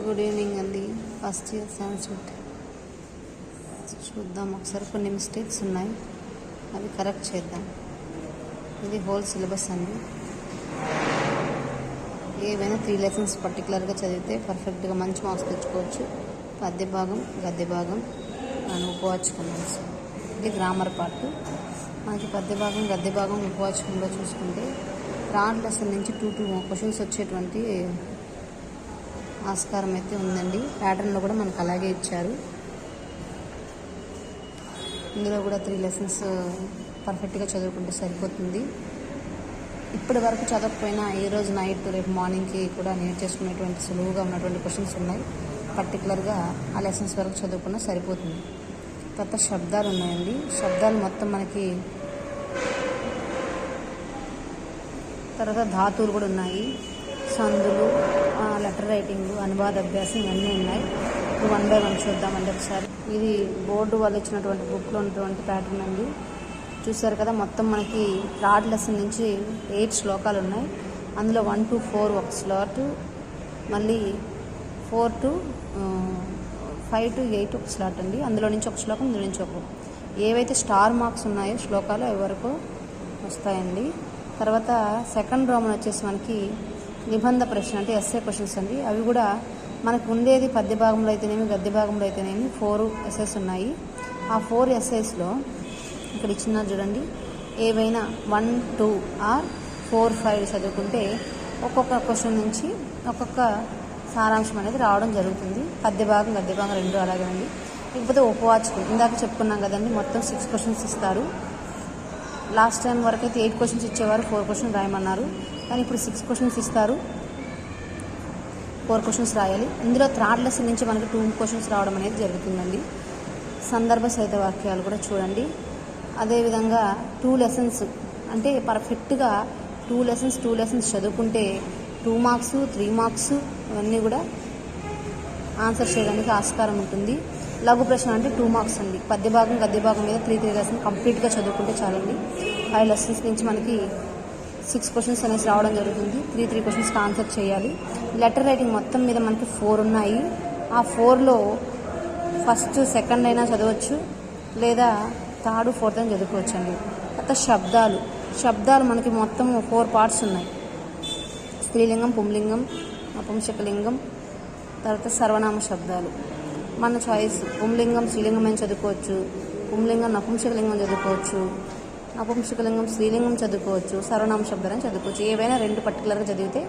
Good evening అండి. First year Sanskrit చూద్దాం ఒకసారి. కొన్ని మిస్టేక్స్ ఉన్నాయి, అవి కరెక్ట్ చేద్దాం. ఇది హోల్ సిలబస్ అండి. ఏవైనా 3 లెసన్స్ పర్టికులర్గా చదివితే పర్ఫెక్ట్గా మంచి మార్క్స్ తెచ్చుకోవచ్చు. పద్య భాగం, గద్య భాగం అండ్ ఉపవాచకం. ఇది గ్రామర్ పార్ట్. మనకి పద్య భాగం, గద్య భాగం, ఉపవాచకంలో చూసుకుంటే థర్డ్ లెసన్ నుంచి 2 క్వశ్చన్స్ వచ్చేటువంటి ఆస్కారం అయితే ఉందండి. ప్యాటర్న్లో కూడా మనకు అలాగే ఇచ్చారు. ఇందులో కూడా 3 లెసన్స్ పర్ఫెక్ట్గా చదువుకుంటే సరిపోతుంది. ఇప్పటి వరకు చదవకపోయినా ఈ రోజు నైట్ రేపు మార్నింగ్కి కూడా నేర్చేసుకునేటువంటి సులువుగా ఉన్నటువంటి క్వశ్చన్స్ ఉన్నాయి. పర్టికులర్గా ఆ లెసన్స్ వరకు చదువుకున్నా సరిపోతుంది. తర్వాత శబ్దాలు ఉన్నాయండి. శబ్దాలు మొత్తం మనకి, తర్వాత ధాతువులు కూడా ఉన్నాయి, సందులు, లెటర్ రైటింగ్, అనువాద అభ్యాసం ఇవన్నీ ఉన్నాయి. ఇప్పుడు 1 by 1 చూద్దామండి ఒకసారి. ఇది బోర్డు వాళ్ళు ఇచ్చినటువంటి బుక్లో ఉన్నటువంటి ప్యాటర్న్ అండి. చూసారు కదా, మొత్తం మనకి థర్డ్ లెసన్ నుంచి 8 శ్లోకాలు ఉన్నాయి. అందులో 1 to 4 ఒక స్లాట్, మళ్ళీ 4 to 5 to 8 ఒక స్లాట్ అండి. అందులో నుంచి ఒక శ్లోకం, ఇందులో నుంచి ఒక. ఏవైతే స్టార్ మార్క్స్ ఉన్నాయో శ్లోకాలు అవి వరకు వస్తాయండి. తర్వాత సెకండ్ రోమన్ వచ్చేసి మనకి నిబంధ ప్రశ్న అంటే ఎస్ఏ క్వశ్చన్స్ అండి. అవి కూడా మనకు ఉండేది పద్య భాగంలో అయితేనేమి, గద్య భాగంలో అయితేనేమి 4 ఎస్ఏస్ ఉన్నాయి. ఆ 4 ఎస్ఏస్లో ఇక్కడ ఇచ్చిన చూడండి, ఏవైనా 1, 2 ఆర్ 4, 5 చదువుకుంటే ఒక్కొక్క క్వశ్చన్ నుంచి ఒక్కొక్క సారాంశం అనేది రావడం జరుగుతుంది. పద్య భాగం, గద్య భాగం 2 అలాగే అండి. లేకపోతే ఉపవాచకం ఇందాక చెప్పుకున్నాం కదండి, మొత్తం 6 క్వశ్చన్స్ ఇస్తారు. లాస్ట్ టైం వరకు అయితే 8 క్వశ్చన్స్ ఇచ్చేవారు, 4 క్వశ్చన్స్ రాయమన్నారు. కానీ ఇప్పుడు 6 క్వశ్చన్స్ ఇస్తారు, 4 క్వశ్చన్స్ రాయాలి. ఇందులో థర్డ్ లెసన్ నుంచి మనకి 2 క్వశ్చన్స్ రావడం అనేది జరుగుతుందండి. సందర్భ సహిత వాక్యాలు కూడా చూడండి. అదేవిధంగా 2 లెసన్స్ అంటే పర్ఫెక్ట్గా 2 లెసన్స్ చదువుకుంటే 2 మార్క్స్, 3 మార్క్స్ ఇవన్నీ కూడా ఆన్సర్ చేయడానికి ఆస్కారం ఉంటుంది. లఘు ప్రశ్న అంటే 2 మార్క్స్ అండి. పద్య భాగం, గద్య భాగం మీద 3 లెసన్స్ కంప్లీట్గా చదువుకుంటే చాలండి. 5 లెసన్స్ నుంచి మనకి 6 క్వశ్చన్స్ అనేసి రావడం జరుగుతుంది. 3 క్వశ్చన్స్కి ఆన్సర్ చేయాలి. లెటర్ రైటింగ్ మొత్తం మీద మనకి 4 ఉన్నాయి. ఆ 4లో ఫస్ట్, సెకండ్ అయినా చదవచ్చు, లేదా థర్డ్, ఫోర్త్ అని చదువుకోవచ్చు అండి. తర్వాత శబ్దాలు మనకి మొత్తం 4 పార్ట్స్ ఉన్నాయి. స్త్రీలింగం, పుంలింగం, నపుంసకలింగం, తర్వాత సర్వనామ శబ్దాలు. మన చాయిస్. పుంలింగం, స్త్రీలింగం అని చదువుకోవచ్చు, పుంలింగం నపుంసకలింగం చదువుకోవచ్చు, నపుంసకలింగం స్త్రీలింగం చదువుకోవచ్చు, సర్వనామ శబ్దాలని చదువుకోవచ్చు. ఏవైనా 2 పర్టికులర్గా చదివితే